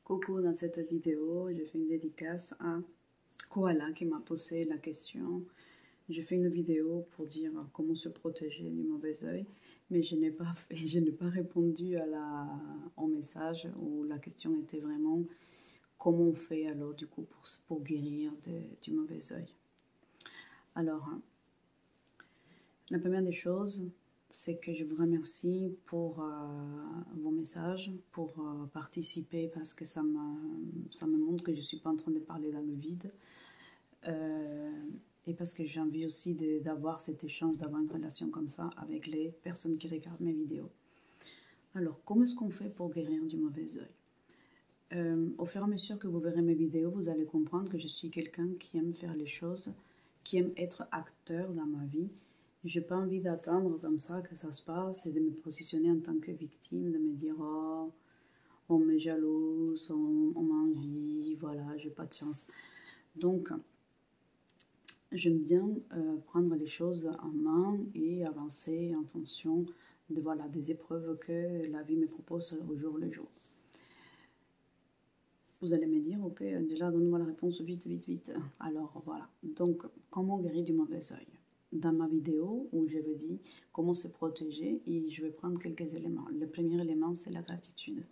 Coucou, dans cette vidéo, je fais une dédicace à Koala qui m'a posé la question. Je fais une vidéo pour dire comment se protéger du mauvais œil, mais je n'ai pas répondu au message où la question était vraiment comment on fait alors du coup pour guérir du mauvais œil. Alors, la première des choses, c'est que je vous remercie pour vos messages, pour participer parce que ça me montre que je ne suis pas en train de parler dans le vide. Et parce que j'ai envie aussi d'avoir cet échange, d'avoir une relation comme ça avec les personnes qui regardent mes vidéos. Alors, comment est-ce qu'on fait pour guérir du mauvais œil? Au fur et à mesure que vous verrez mes vidéos, vous allez comprendre que je suis quelqu'un qui aime faire les choses, qui aime être acteur dans ma vie. Je n'ai pas envie d'attendre comme ça que ça se passe et de me positionner en tant que victime, de me dire « Oh, on me jalouse, on m'envie, voilà, j'ai pas de chance. » Donc, j'aime bien prendre les choses en main et avancer en fonction de, voilà, des épreuves que la vie me propose au jour le jour. Vous allez me dire, ok, déjà donne-moi la réponse vite, vite, vite. Alors voilà, donc comment guérir du mauvais œil? Dans ma vidéo où je vous dis comment se protéger, et je vais prendre quelques éléments. Le premier élément, c'est la gratitude.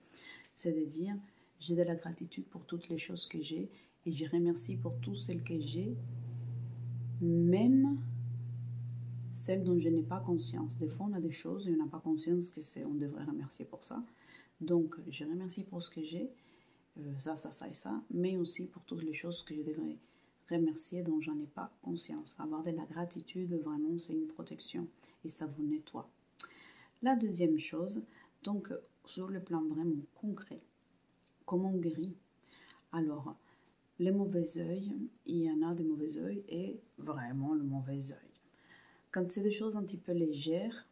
C'est de dire, j'ai de la gratitude pour toutes les choses que j'ai et je remercie pour toutes celles que j'ai, même celles dont je n'ai pas conscience. Des fois, on a des choses et on n'a pas conscience que on devrait remercier pour ça. Donc, je remercie pour ce que j'ai, ça et ça, mais aussi pour toutes les choses que je devrais remercier dont j'en ai pas conscience. Avoir de la gratitude, vraiment, c'est une protection et ça vous nettoie. La deuxième chose, donc, sur le plan vraiment concret, comment on guérit? Alors, les mauvais œils, il y en a des mauvais œils et vraiment le mauvais œil. Quand c'est des choses un petit peu légères,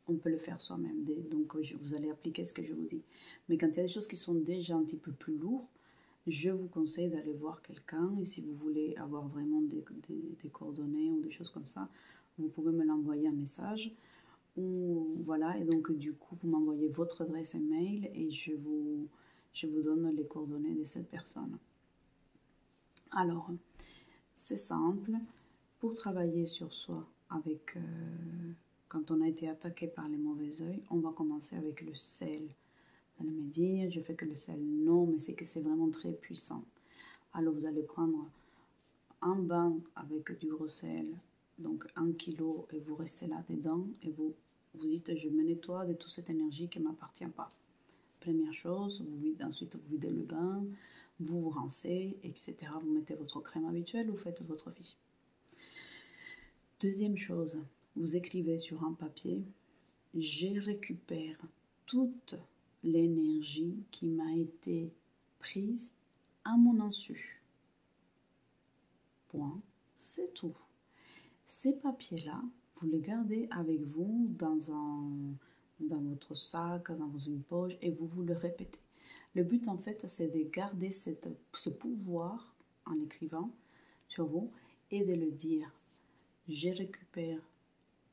on peut le faire soi-même. Donc, vous allez appliquer ce que je vous dis. Mais quand il y a des choses qui sont déjà un petit peu plus lourdes, je vous conseille d'aller voir quelqu'un. Et si vous voulez avoir vraiment des coordonnées ou des choses comme ça, vous pouvez me l'envoyer un message. Ou, voilà, et donc du coup, vous m'envoyez votre adresse email et je vous donne les coordonnées de cette personne. Alors, c'est simple. Pour travailler sur soi avec... quand on a été attaqué par les mauvais œils, on va commencer avec le sel. Vous allez me dire, je fais que le sel. Non, mais c'est que c'est vraiment très puissant. Alors vous allez prendre un bain avec du gros sel, donc 1 kg, et vous restez là-dedans, et vous dites, je me nettoie de toute cette énergie qui ne m'appartient pas. Première chose, ensuite vous videz le bain, vous vous rincez, etc. Vous mettez votre crème habituelle, vous faites votre vie. Deuxième chose, vous écrivez sur un papier, je récupère toute l'énergie qui m'a été prise à mon insu. Point, c'est tout. Ces papiers-là, vous les gardez avec vous dans votre sac, dans une poche, et vous le répétez. Le but, en fait, c'est de garder ce pouvoir en écrivant sur vous et de le dire. Je récupère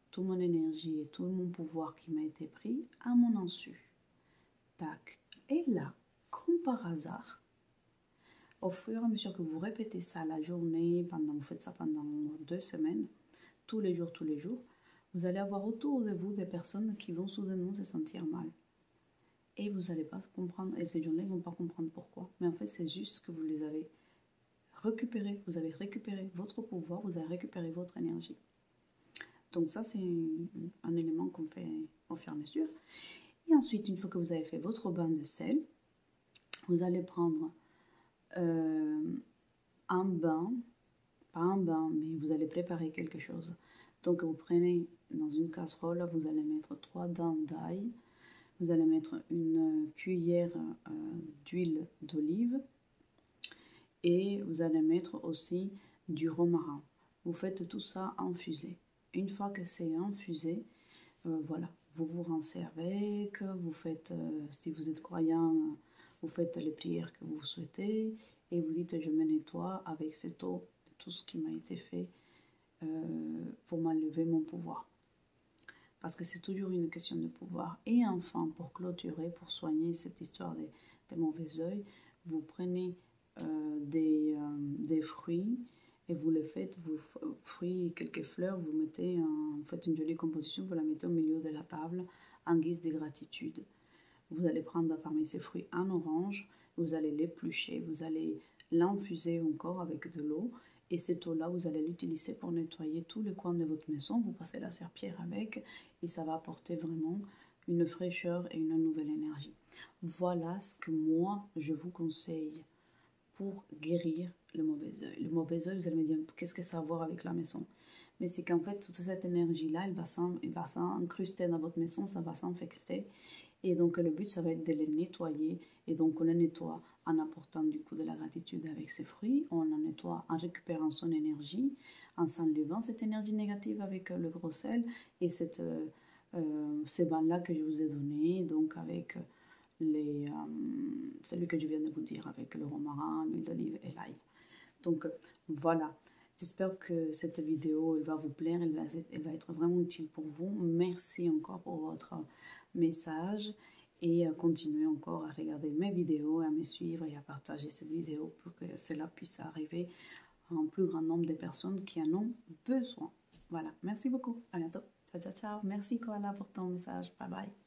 toute mon énergie et tout mon pouvoir qui m'a été pris à mon insu. Tac. Et là, comme par hasard, au fur et à mesure que vous répétez ça la journée, vous faites ça pendant 2 semaines, tous les jours, vous allez avoir autour de vous des personnes qui vont soudainement se sentir mal. Et vous n'allez pas comprendre, et ces journées ne vont pas comprendre pourquoi. Mais en fait, c'est juste que vous les avez récupérées. Vous avez récupéré votre pouvoir, vous avez récupéré votre énergie. Donc ça, c'est un élément qu'on fait au fur et à mesure. Et ensuite, une fois que vous avez fait votre bain de sel, vous allez prendre un bain, pas un bain, mais vous allez préparer quelque chose. Donc vous prenez dans une casserole, vous allez mettre 3 dents d'ail, vous allez mettre une cuillère d'huile d'olive et vous allez mettre aussi du romarin. Vous faites tout ça infuser. Une fois que c'est infusé, voilà, vous vous rincez avec, vous faites, si vous êtes croyant, vous faites les prières que vous souhaitez et vous dites je me nettoie avec cette eau de tout ce qui m'a été fait pour m'enlever mon pouvoir. Parce que c'est toujours une question de pouvoir. Et enfin, pour clôturer, pour soigner cette histoire des mauvais œils, vous prenez des fruits et vous les faites, vos fruits et quelques fleurs, vous mettez, vous faites une jolie composition, vous la mettez au milieu de la table en guise de gratitude. Vous allez prendre parmi ces fruits un orange, vous allez l'éplucher, vous allez l'infuser encore avec de l'eau et cette eau-là, vous allez l'utiliser pour nettoyer tous les coins de votre maison. Vous passez la serpillière avec et ça va apporter vraiment une fraîcheur et une nouvelle énergie. Voilà ce que moi, je vous conseille pour guérir le mauvais œil. Le mauvais œil, vous allez me dire, qu'est-ce que ça a à voir avec la maison? Mais c'est qu'en fait, toute cette énergie-là, elle va s'incruster dans votre maison, ça va s'infecter. Et donc, le but, ça va être de les nettoyer. Et donc, on les nettoie en apportant du coup de la gratitude avec ses fruits. On la nettoie en récupérant son énergie, en s'enlevant cette énergie négative avec le gros sel et ces bains-là que je vous ai donnés, donc avec celui que je viens de vous dire, avec le romarin, l'huile d'olive et l'ail. Donc voilà, j'espère que cette vidéo elle va vous plaire, elle va être vraiment utile pour vous. Merci encore pour votre message et continuez encore à regarder mes vidéos, à me suivre et à partager cette vidéo pour que cela puisse arriver à un plus grand nombre de personnes qui en ont besoin. Voilà, merci beaucoup, à bientôt. Ciao, ciao, ciao. Merci Koala pour ton message, bye bye.